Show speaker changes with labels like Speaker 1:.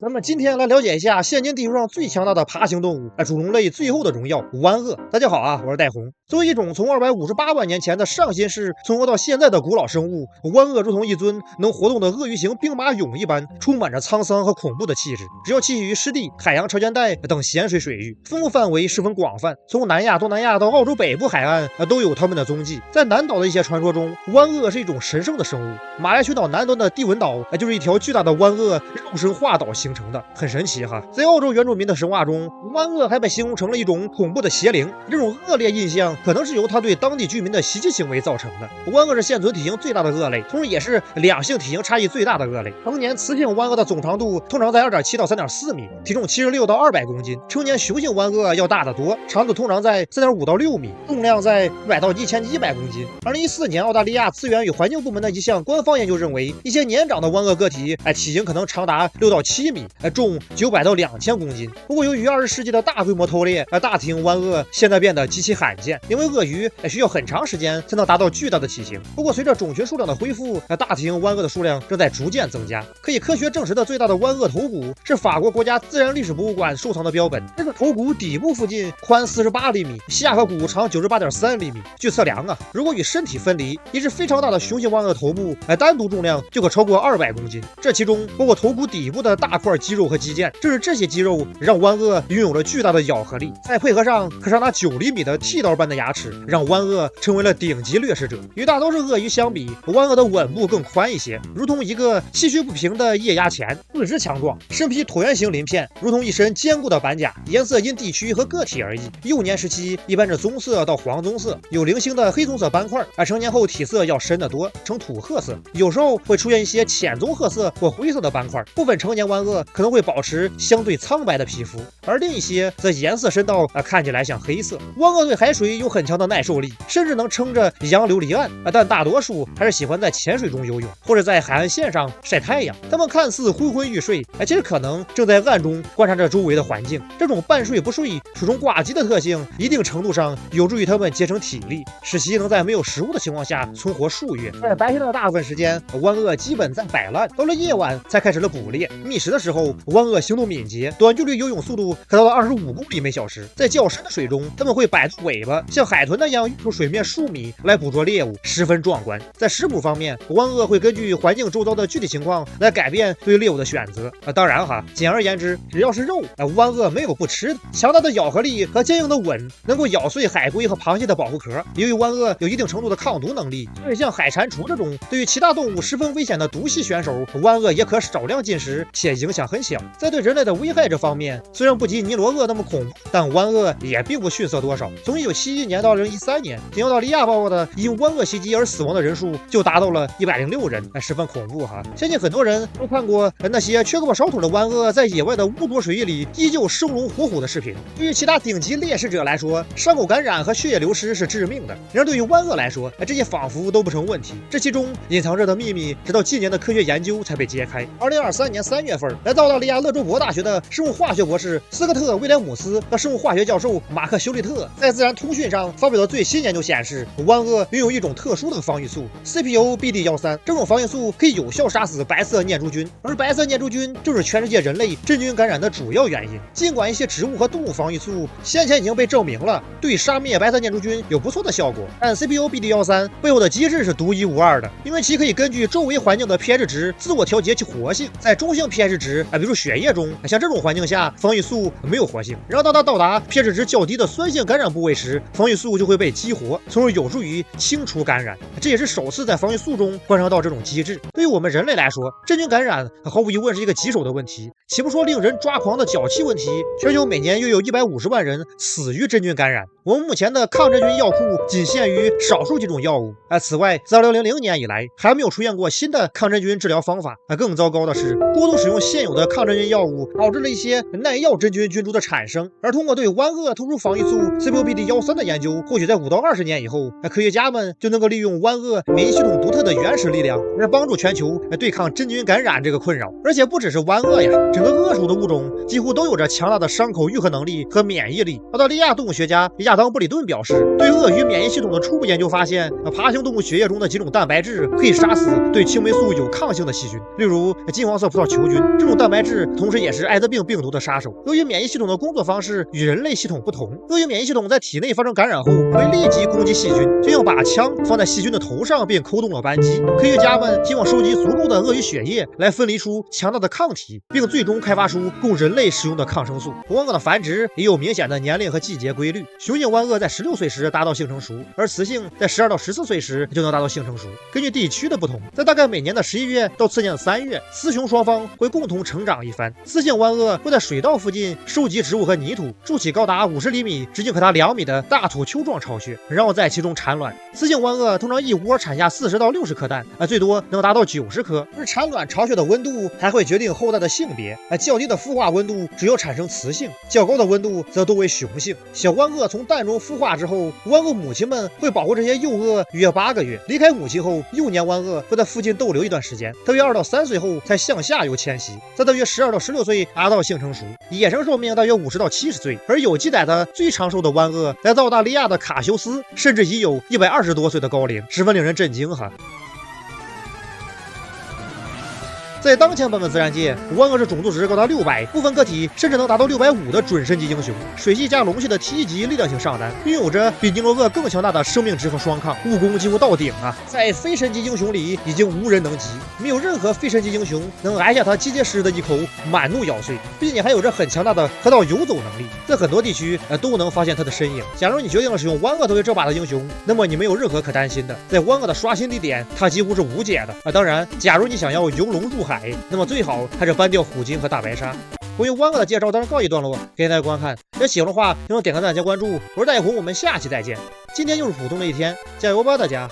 Speaker 1: 咱们今天来了解一下现今地球上最强大的爬行动物，主龙类最后的荣耀——湾鳄。大家好啊，我是戴红。作为一种从258万年前的上新世存活到现在的古老生物，湾鳄如同一尊能活动的鳄鱼形兵马俑一般，充满着沧桑和恐怖的气质。只要栖息于湿地、海洋潮间带等咸水水域，分布范围十分广泛，从南亚、东南亚到澳洲北部海岸都有它们的踪迹。在南岛的一些传说中，湾鳄是一种神圣的生物。马来群岛南端的帝汶岛就是一条巨大的湾鳄肉身化岛形成的，很神奇哈。在澳洲原住民的神话中，湾鳄还被形容成了一种恐怖的邪灵，这种恶劣印象可能是由它对当地居民的袭击行为造成的。湾鳄是现存体型最大的鳄类，同时也是两性体型差异最大的鳄类。成年雌性湾鳄的总长度通常在2.7到3.4米，体重76到200公斤。成年雄性湾鳄要大得多，长度通常在3.5到6米，重量在100到1100公斤。2014年，澳大利亚资源与环境部门的一项官方研究认为，一些年长的湾鳄个体，体型可能长达6到7米，重900到2000公斤。不过，由于20世纪的大规模偷猎，大体型湾鳄现在变得极其罕见，因为鳄鱼需要很长时间才能达到巨大的体型。不过，随着种群数量的恢复，大体型湾鳄的数量正在逐渐增加。可以科学证实的最大的湾鳄头骨是法国国家自然历史博物馆收藏的标本。这个头骨底部附近宽48厘米，下颌骨长98.3厘米。据测量如果与身体分离，一只非常大的雄性湾鳄头部，单独重量就可超过200公斤。这其中包括头骨底部的大块肌肉和肌腱，正是这些肌肉让湾鳄拥有了巨大的咬合力，再配合上可长达9厘米的剃刀般的牙齿，让湾鳄成为了顶级掠食者。与大多数鳄鱼相比，湾鳄的吻部更宽一些，如同一个崎岖不平的液压钳。四肢强壮，身披椭圆形鳞片，如同一身坚固的板甲，颜色因地区和个体而异。幼年时期一般是棕色到黄棕色，有零星的黑棕色斑块，成年后体色要深得多，呈土褐色，有时候会出现一些浅棕褐色或灰色的斑块。部分成年湾鳄可能会保持相对苍白的皮肤，而另一些则颜色深到看起来像黑色。湾鳄对海水有很强的耐受力，甚至能撑着洋流离岸，但大多数还是喜欢在浅水中游泳，或者在海岸线上晒太阳。它们看似昏昏欲睡，其实可能正在暗中观察着周围的环境。这种半睡不睡、水中挂机的特性，一定程度上有助于它们节省体力，使其能在没有食物的情况下存活数月。在白天的大部分时间，湾鳄基本在摆烂，到了夜晚才开始了捕猎。觅食的时候，湾鳄行动敏捷，短距离游泳速度可达到25公里每小时。在较深的水中，它们会摆动尾巴，像海豚那样跃出水面数米来捕捉猎物，十分壮观。在食捕方面，湾鳄会根据环境周遭的具体情况来改变对猎物的选择。当然简而言之，只要是肉，湾鳄没有不吃的。强大的咬合力和坚硬的吻能够咬碎海龟和螃蟹的保护壳。由于湾鳄有一定程度的抗毒能力，所以像海蟾蜍这种对于其他动物十分危险的毒系选手，湾鳄也可少量进食，且影响很小。在对人类的危害这方面，虽然不及尼罗鳄那么恐怖，但湾鳄也并不逊色多少。从1971年到2013年，仅澳大利亚报告的因湾鳄袭击而死亡的人数就达到了106人，十分恐怖相信很多人都看过那些缺胳膊少腿的湾鳄在野外的污浊水域里依旧生龙活虎的视频。对于其他顶级猎食者来说，伤口感染和血液流失是致命的，然而对于湾鳄来说，这些仿佛都不成问题。这其中隐藏着的秘密，直到近年的科学研究才被揭开。2023年3月份，来自澳大利亚勒州伯大学的生物化学博士斯科特·威廉姆斯和生物化学教授马克·休利特在《自然通讯》上发表的最新研究显示，湾鳄拥有一种特殊的防御素 CPO-BD13，这种防御素可以有效杀死白色念珠菌，而白色念珠菌正是全世界人类真菌感染的主要原因。尽管一些植物和动物防御素先前已经被证明了对杀灭白色念珠菌有不错的效果，但 CPO-BD13背后的机制是独一无二的，因为其可以根据周围环境的 pH 值自我调节其活性。在中性 pH 值比如血液中，像这种环境下防御素没有活性，然后当它到达 pH 值较低的酸性感染部位时，防御素就会被激活，从而有助于清除感染。这也是首次在防御素中观察到这种机制。对于我们人类来说，真菌感染毫无疑问是一个棘手的问题，且不说令人抓狂的脚气问题，全球每年又有150万人死于真菌感染。我们目前的抗真菌药库仅限于少数几种药物。此外，自2000年以来，还没有出现过新的抗真菌治疗方法。更糟糕的是，过度使用现有的抗真菌药物，导致了一些耐药真菌菌株的产生。而通过对湾鳄突出防御素 CPOPD13 的研究，或许在5到20年以后，科学家们就能够利用湾鳄免疫系统独特的原始力量，来帮助全球对抗真菌感染这个困扰。而且不只是湾鳄呀，这整个鳄属的物种几乎都有着强大的伤口愈合能力和免疫力。澳大利亚动物学家亚当·布里顿表示，对鳄鱼免疫系统的初步研究发现，爬行动物血液中的几种蛋白质可以杀死对青霉素有抗性的细菌，例如金黄色葡萄球菌。这种蛋白质同时也是艾滋病病毒的杀手。鳄鱼免疫系统的工作方式与人类系统不同，鳄鱼免疫系统在体内发生感染后会立即攻击细菌，就像把枪放在细菌的头上并扣动了扳机。科学家们希望收集足够的鳄鱼血液来分离出强大的抗体，并最终开发出供人类使用的抗生素。湾鳄的繁殖也有明显的年龄和季节规律，雄性湾鳄在16岁时达到性成熟，而雌性在12到14岁时就能达到性成熟。根据地区的不同，在大概每年的11月到次年的3月，雌雄双方会共同成长一番。雌性湾鳄会在水稻附近收集植物和泥土，筑起高达50厘米、直径可达2米的大土丘状巢穴，然后在其中产卵。雌性湾鳄通常一窝产下40到60颗蛋，最多能达到90颗。而产卵巢穴的温度还会决定后代的性别，较低的孵化温度主要产生雌性，较高的温度则多为雄性。小湾鳄从蛋中孵化之后，湾鳄母亲们会保护这些幼鳄约8个月。离开母亲后，幼年湾鳄会在附近逗留一段时间，大约2到3岁后才向下游迁徙，在大约12到16岁达到性成熟。野生寿命大约50到70岁，而有记载的最长寿的湾鳄来自澳大利亚的卡修斯，甚至已有120多岁的高龄，十分令人震惊哈。在当前版本自然界，湾鳄是种族值高达600，部分个体甚至能达到650的准神级英雄，水系加龙系的 T 级力量型上单，拥有着比尼罗鳄更强大的生命值和双抗，武功几乎到顶啊！在非神级英雄里已经无人能及，没有任何非神级英雄能挨下他结结实的一口满怒咬碎，并且还有着很强大的河道游走能力，在很多地区都能发现他的身影。假如你决定了使用湾鳄作为这把的英雄，那么你没有任何可担心的，在湾鳄的刷新地点，它几乎是无解的当然，假如你想要游龙入海，那么最好还是搬掉虎鲸和大白鲨。关于湾鳄的介绍当然告一段落，感谢大家观看。要喜欢的话，别忘点个赞加关注。我是戴红，我们下期再见。今天又是普通的一天，加油吧，大家！